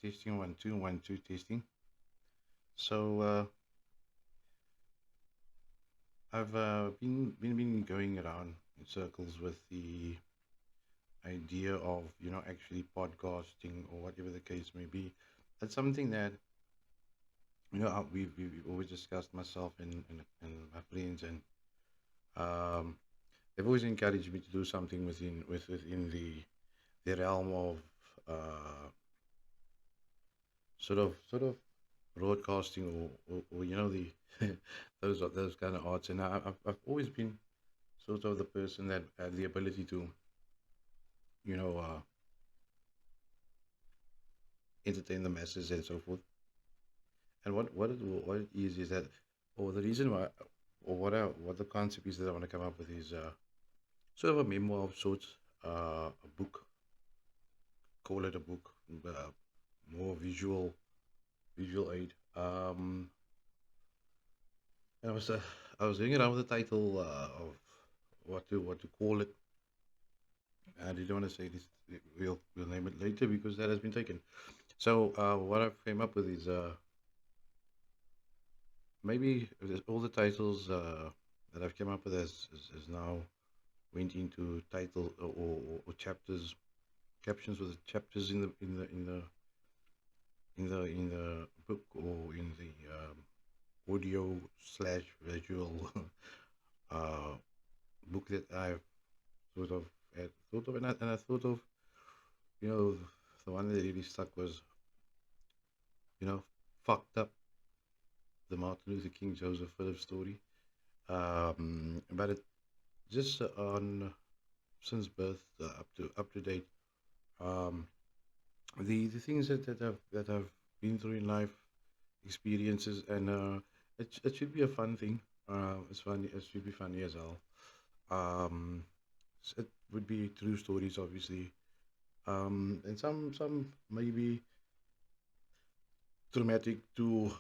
Testing 1 2 1 2 testing. So I've been going around in circles with the idea of actually podcasting or whatever the case may be. That's something that we've always discussed, myself and my friends, and um, they've always encouraged me to do something within the realm of uh, sort of broadcasting or the those kind of arts. And I've always been sort of the person that had the ability to you know uh, entertain the masses and so forth. And what it is that, or the reason why, or what the concept is that I want to come up with is sort of a memoir of sorts, a book. Call it a book, uh, more visual aid. And I was hanging around with the title of what to call it. I didn't want to say this. We'll name it later because that has been taken. So what I've came up with is maybe all the titles that I've come up with is now went into title or chapters, captions with the chapters in the book or in the audio slash visual uh, book that I've sort of had thought of, and I thought of you know the one that really stuck was fucked up, the Martin Luther King Joseph Phillips story. But it just on since birth up to date. Um, the things that I've been through in life, experiences, and it should be a fun thing. It's funny. It should be funny as well. Um, it would be true stories, obviously, and some maybe traumatic to.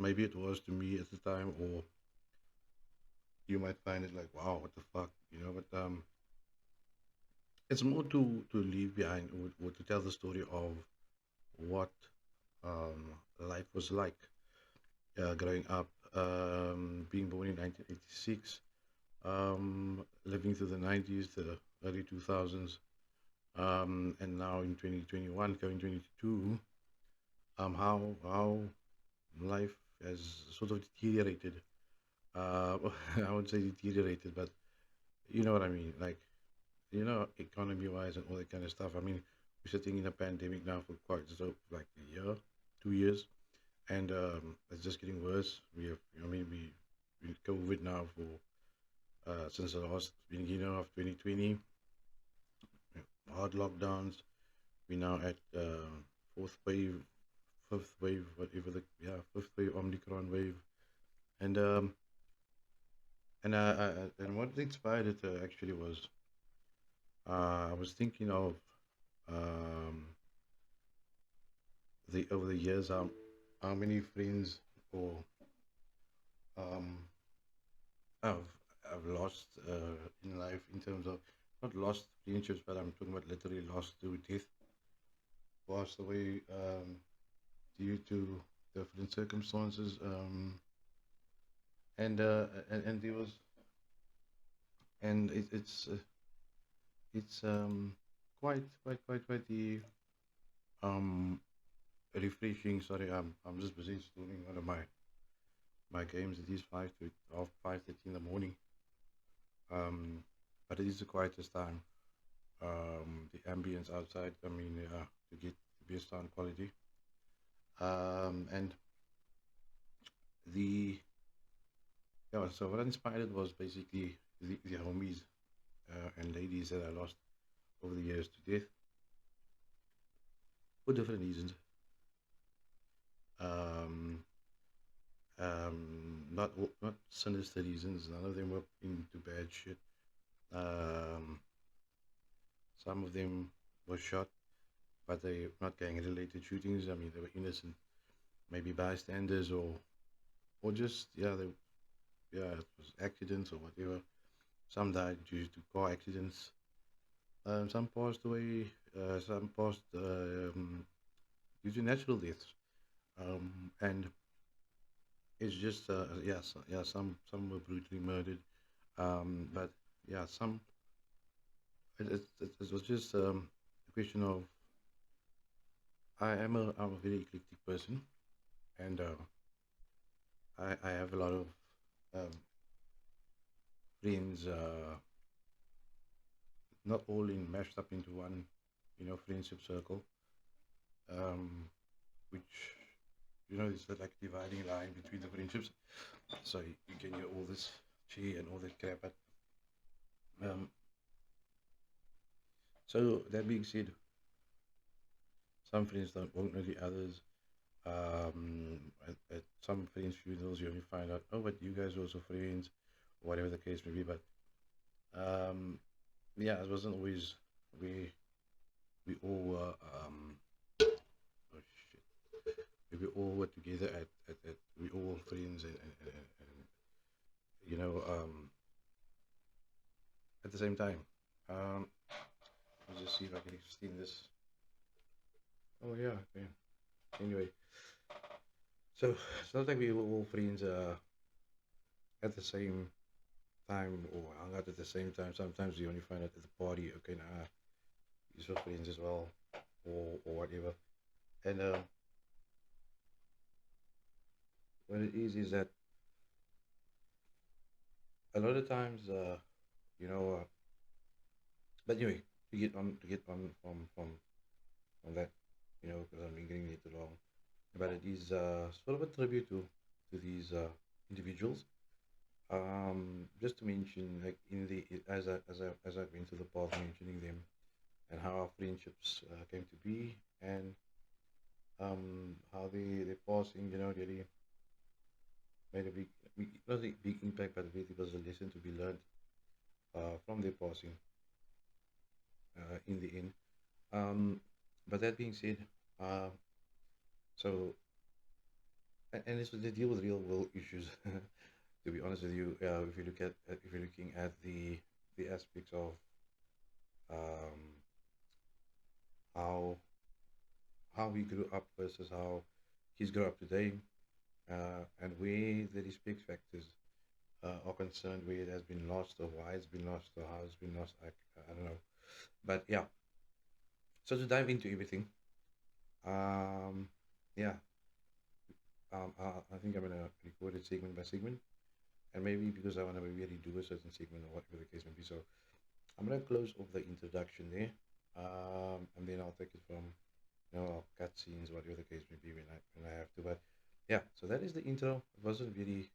Maybe it was to me at the time, or you might find it like, wow, what the fuck, But it's more to leave behind, or to tell the story of what life was like growing up, being born in 1986, living through the 90s, the early 2000s, and now in 2021, going 22, how life has sort of deteriorated. I would say deteriorated, but you know what I mean, like economy wise and all that kind of stuff. I mean, we're sitting in a pandemic now for quite so like a year, 2 years, and it's just getting worse. We have, I mean, we COVID now for since the last beginning of 2020, hard lockdowns. We're now at fourth wave, fifth wave, whatever the fifth wave, Omicron wave, and and what inspired it actually was I was thinking of um, the over the years how many friends or um, I've I've lost in life, in terms of not lost friendships, but I'm talking about literally lost to death, passed away due to different circumstances, and there was and it's quite the um refreshing. Sorry, I'm just busy installing one of my games. It is 5:30 in the morning. Um, but it is the quietest time. The ambience outside, I mean, to get the best sound quality. And the yeah, so what inspired it was basically the homies and ladies that I lost over the years to death for different reasons. Um, not sinister reasons. None of them were into bad shit. Um, some of them were shot, but they not gang related shootings. I mean, they were innocent, maybe bystanders, or just it was accidents or whatever. Some died due to car accidents. Some passed away. Some passed due to natural deaths. And it's just yeah, some were brutally murdered, but yeah, some it was just a question of I'm a very eclectic person, and I have a lot of um, friends, not all in mashed up into one, friendship circle, um, which is like dividing line between the friendships. So you can hear all this chi and all that crap. But so that being said, some friends don't won't know the others. At some friends funerals, you only find out, oh, but you guys are also friends, whatever the case may be. But um, yeah, it wasn't always we all were oh shit, we all were together at we all friends and you know um, at the same time. Um, let's just see if I can extend this. Oh yeah, okay. Anyway, so it's not like we were all friends at the same time or hung out at the same time. Sometimes you only find out at the party, okay, nah, you're still friends as well, or whatever. And what it is that a lot of times, you know, but anyway, to get on from that, because I'm getting it along. But it is sort of a tribute to these individuals. Just to mention, like as I've been to the path mentioning them and how our friendships came to be, and how they passing, really made a not a big impact, but it was a lesson to be learned from their passing in the end. Um, but that being said, uh, so and this was to deal with real world issues. To be honest with you, if you're looking at the aspects of um, how he grew up versus how he's grew up today, and where the respect factors are concerned, where it has been lost or why it's been lost or how it's been lost, I don't know. But yeah, so to dive into everything, um, yeah, I think I'm gonna record it segment by segment, and maybe because I want to really do a certain segment or whatever the case may be. So I'm gonna close off the introduction there, and then I'll take it from cut scenes, whatever the case may be when I have to. But yeah, so that is the intro. It wasn't very.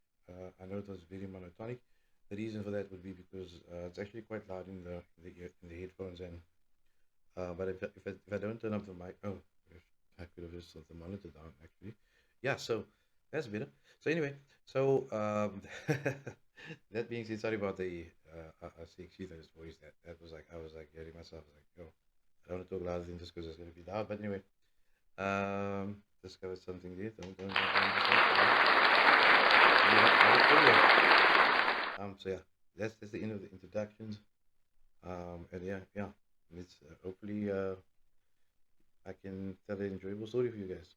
I know it was very monotonic. The reason for that would be because it's actually quite loud in the headphones, and but if I don't turn up the mic, oh, I could have just set the monitor down actually. Yeah, so that's better. So anyway, so that being said, sorry about the sexy those voice. That was like I was like getting myself like, yo, I don't want to talk louder than this because it's gonna be loud. But anyway, discovered something there. So yeah, that's the end of the introductions. And yeah, let's hopefully I can tell an enjoyable story for you guys.